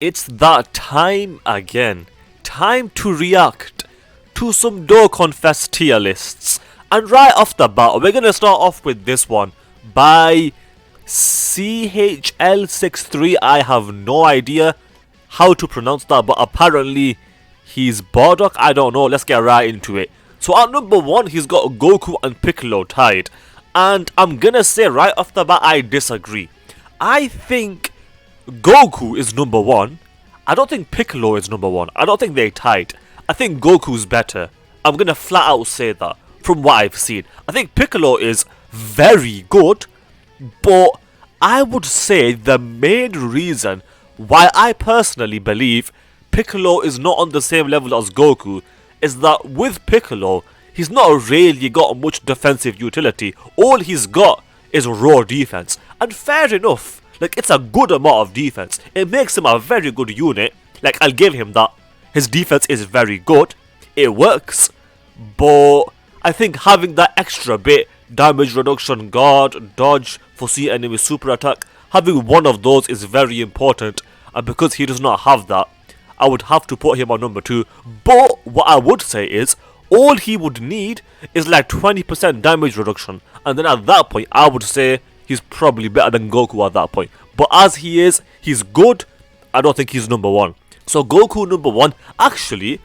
It's that time again. Time to react to some DOKKANFEST tier lists. And right off the bat, we're gonna start off with this one by CHL63. I have no idea how to pronounce that, but apparently he's Bardock. I don't know. Let's get right into it. So at number 1, he's got Goku and Piccolo tied. And I'm gonna say right off the bat, I disagree. I think Goku is number 1. I don't think Piccolo is number 1. I don't think they tied. I think Goku's better. I'm gonna flat out say that from what I've seen. I think Piccolo is very good, but I would say the main reason why I personally believe Piccolo is not on the same level as Goku is that with Piccolo, he's not really got much defensive utility. All he's got is raw defense. And fair enough, like, it's a good amount of defense. It makes him a very good unit. Like, I'll give him that. His defense is very good. It works. But I think having that extra bit, damage reduction, guard, dodge, foresee enemy super attack, having one of those is very important. And because he does not have that, I would have to put him on number 2. But what I would say is, all he would need is like 20% damage reduction. And then at that point, I would say he's probably better than Goku at that point. But as he is, he's good. I don't think he's number 1. So Goku number 1. Actually,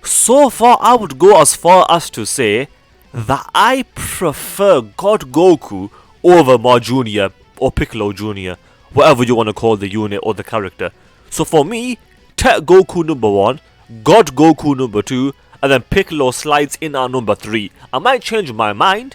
so far I would go as far as to say that I prefer God Goku over Majunior or Piccolo Jr. Whatever you want to call the unit or the character. So for me, Tech Goku number 1, God Goku number 2, and then Piccolo slides in at number 3. I might change my mind.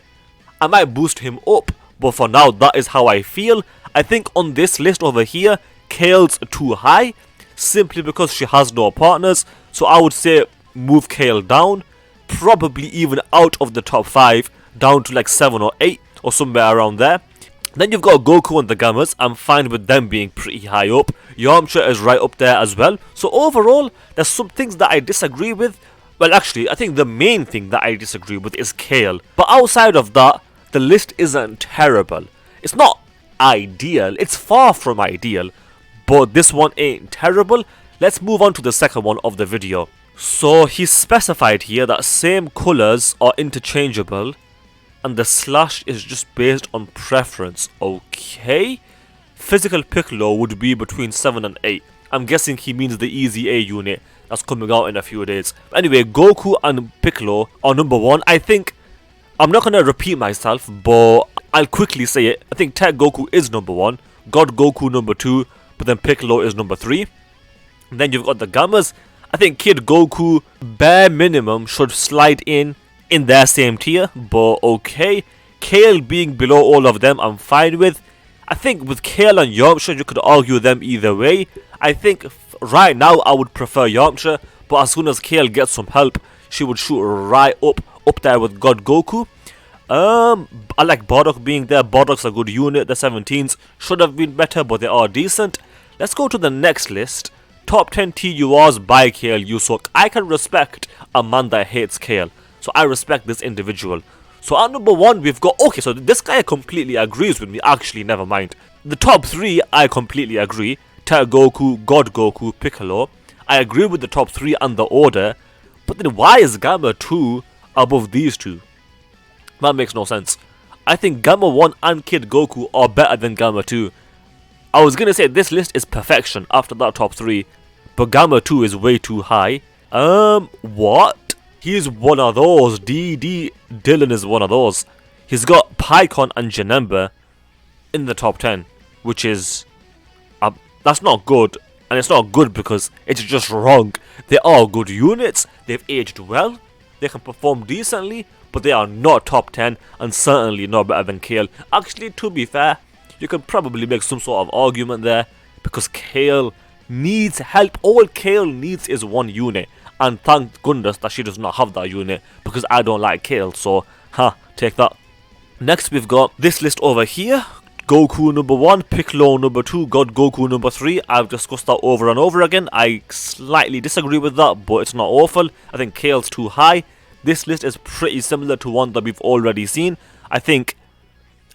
I might boost him up. But for now, that is how I feel. I think on this list over here, Kale's too high, simply because she has no partners. So I would say move Kale down, probably even out of the top 5, down to like 7 or 8, or somewhere around there. Then you've got Goku and the Gammas. I'm fine with them being pretty high up. Yamcha is right up there as well. So overall, there's some things that I disagree with. Well, actually, I think the main thing that I disagree with is Kale. But outside of that, the list isn't terrible. It's not ideal. It's far from ideal. But this one ain't terrible. Let's move on to the second one of the video. So he's specified here that same colors are interchangeable. And the slash is just based on preference. Okay. Physical Piccolo would be between 7 and 8. I'm guessing he means the Easy A unit that's coming out in a few days. Anyway, Goku and Piccolo are number 1. I think I'm not going to repeat myself, but I'll quickly say it. I think Tech Goku is number 1, God Goku number 2, but then Piccolo is number 3. And then you've got the Gammas. I think Kid Goku, bare minimum, should slide in their same tier, but okay. Kale being below all of them, I'm fine with. I think with Kale and Yamcha, you could argue them either way. I think right now I would prefer Yamcha, but as soon as Kale gets some help, she would shoot right up there with God Goku. I like Bardock being there. Bardock's a good unit. The 17s should have been better, but they are decent. Let's go to the next list. Top 10 TURs by Kale Yusuk. I can respect a man that hates Kale, so I respect this individual. So at number 1 we've got, okay, so this guy completely agrees with me. Actually, never mind. The top 3 I completely agree. Tech Goku, God Goku, Piccolo. I agree with the top 3 and the order. But then why is Gamma 2 above these two? That makes no sense. I think Gamma 1 and Kid Goku are better than Gamma 2. I was gonna say this list is perfection after that top 3, but Gamma 2 is way too high. What? He's one of those. Dylan is one of those. He's got Pycon and Janemba in the top 10, which is that's not good. And it's not good because it's just wrong. They are good units, they've aged well, they can perform decently, but they are not top 10 and certainly not better than Kale. Actually, to be fair, you can probably make some sort of argument there because Kale needs help. All Kale needs is one unit, and thank goodness that she does not have that unit because I don't like Kale, so take that. Next we've got this list over here. Goku number 1, Piccolo number 2, God Goku number 3. I've discussed that over and over again. I slightly disagree with that, but it's not awful. I think Kale's too high. This list is pretty similar to one that we've already seen. I think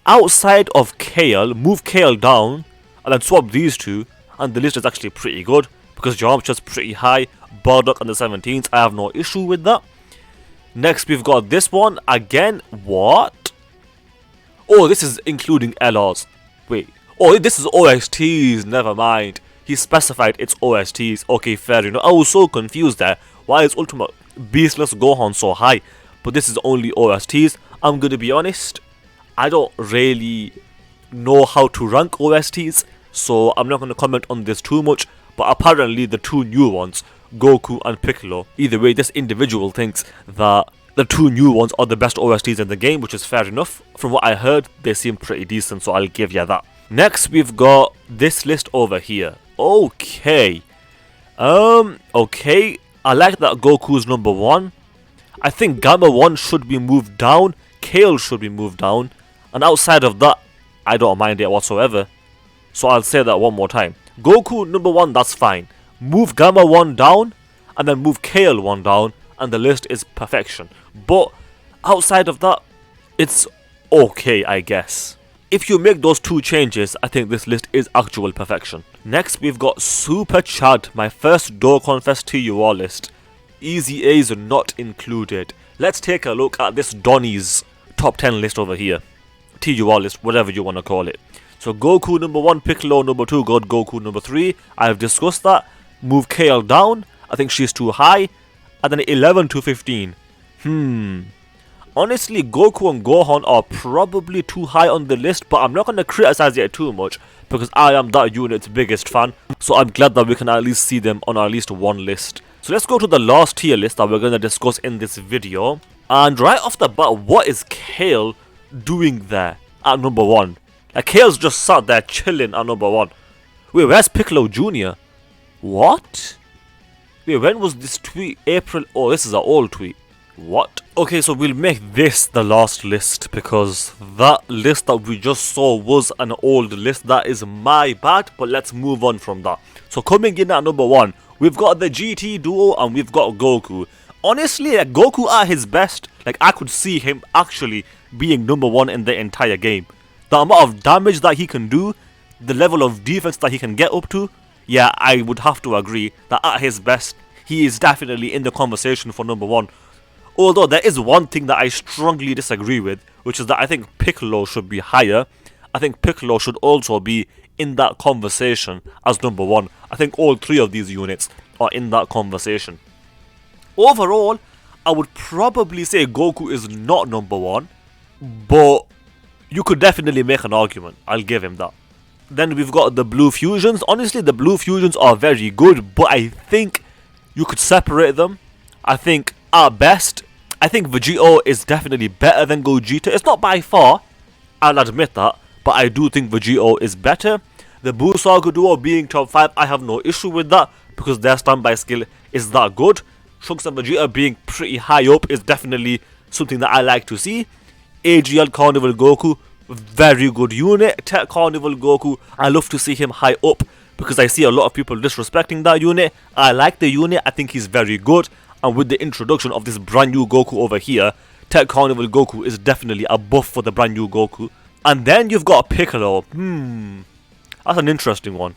outside of Kale, move Kale down and then swap these two, and the list is actually pretty good. because geometry is pretty high. Bardock and the 17s, I have no issue with that. Next, we've got this one. Again, what? Oh, this is including LRs. Wait. Oh, this is OSTs. Never mind. He specified it's OSTs. Okay, fair enough. I was so confused there. Why is Ultimate Beastless Gohan so high? But this is only OSTs. I'm gonna be honest, I don't really know how to rank OSTs, so I'm not gonna comment on this too much. But apparently the two new ones, Goku and Piccolo, either way, this individual thinks that the two new ones are the best OSTs in the game, which is fair enough. From what I heard, they seem pretty decent, so I'll give you that. Next, we've got this list over here. Okay. Okay. I like that Goku's number 1. I think Gamma 1 should be moved down. Kale should be moved down. And outside of that, I don't mind it whatsoever. So I'll say that one more time. Goku number 1, that's fine. Move Gamma 1 down, and then move Kale 1 down, and the list is perfection. But outside of that, it's okay, I guess. If you make those two changes, I think this list is actual perfection. Next, we've got Super Chad, my first DOKKANFEST TUR list. Easy A's not included. Let's take a look at this Donnie's top 10 list over here. TUR list, whatever you want to call it. So Goku number 1, Piccolo number 2, God Goku number 3. I have discussed that. Move Kale down. I think she's too high. And then 11 to 15. Honestly, Goku and Gohan are probably too high on the list, but I'm not going to criticize it too much because I am that unit's biggest fan. So I'm glad that we can at least see them on at least one list. So let's go to the last tier list that we're going to discuss in this video. And right off the bat, what is Kale doing there at number 1? Like, Kale's just sat there chilling at number 1. Wait, where's Piccolo Jr.? What? Wait, when was this tweet? April? Oh, this is an old tweet. What? Okay, so we'll make this the last list because that list that we just saw was an old list. That is my bad, but let's move on from that. So coming in at number 1, we've got the GT duo and we've got Goku. Honestly, like, Goku at his best, like, I could see him actually being number 1 in the entire game. The amount of damage that he can do, the level of defense that he can get up to, yeah, I would have to agree that at his best, he is definitely in the conversation for number 1. Although there is one thing that I strongly disagree with, which is that I think Piccolo should be higher. I think Piccolo should also be in that conversation as number 1. I think all 3 of these units are in that conversation. Overall, I would probably say Goku is not number 1, but you could definitely make an argument. I'll give him that. Then we've got the Blue Fusions. Honestly, the Blue Fusions are very good, but I think you could separate them. I think at best, I think Vegeta is definitely better than Gogeta. It's not by far, I'll admit that, but I do think Vegeta is better. The Buu Saga duo being top 5, I have no issue with that because their standby skill is that good. Trunks and Vegeta being pretty high up is definitely something that I like to see. AGL Carnival Goku, very good unit. Tech Carnival Goku, I love to see him high up because I see a lot of people disrespecting that unit. I like the unit, I think he's very good. And with the introduction of this brand new Goku over here, Tech Carnival Goku is definitely a buff for the brand new Goku. And then you've got Piccolo. That's an interesting one.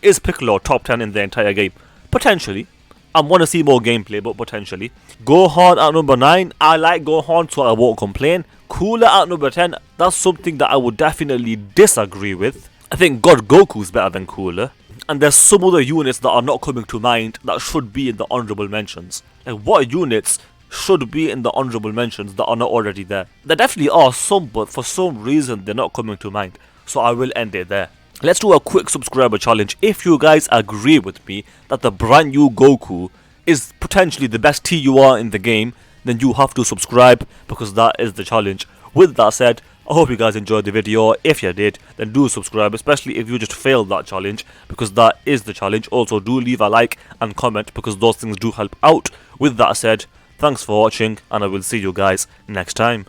Is Piccolo top 10 in the entire game? Potentially. I want to see more gameplay, but potentially. Gohan at number 9. I like Gohan, so I won't complain. Cooler at number 10. That's something that I would definitely disagree with. I think God Goku's better than Cooler. And there's some other units that are not coming to mind that should be in the honorable mentions. Like, what units should be in the honorable mentions that are not already there? There definitely are some, but for some reason they're not coming to mind. So I will end it there. Let's do a quick subscriber challenge. If you guys agree with me that the brand new Goku is potentially the best TUR in the game, then you have to subscribe because that is the challenge. With that said, I hope you guys enjoyed the video. If you did, then do subscribe, especially if you just failed that challenge, because that is the challenge. Also, do leave a like and comment because those things do help out. With that said, thanks for watching and I will see you guys next time.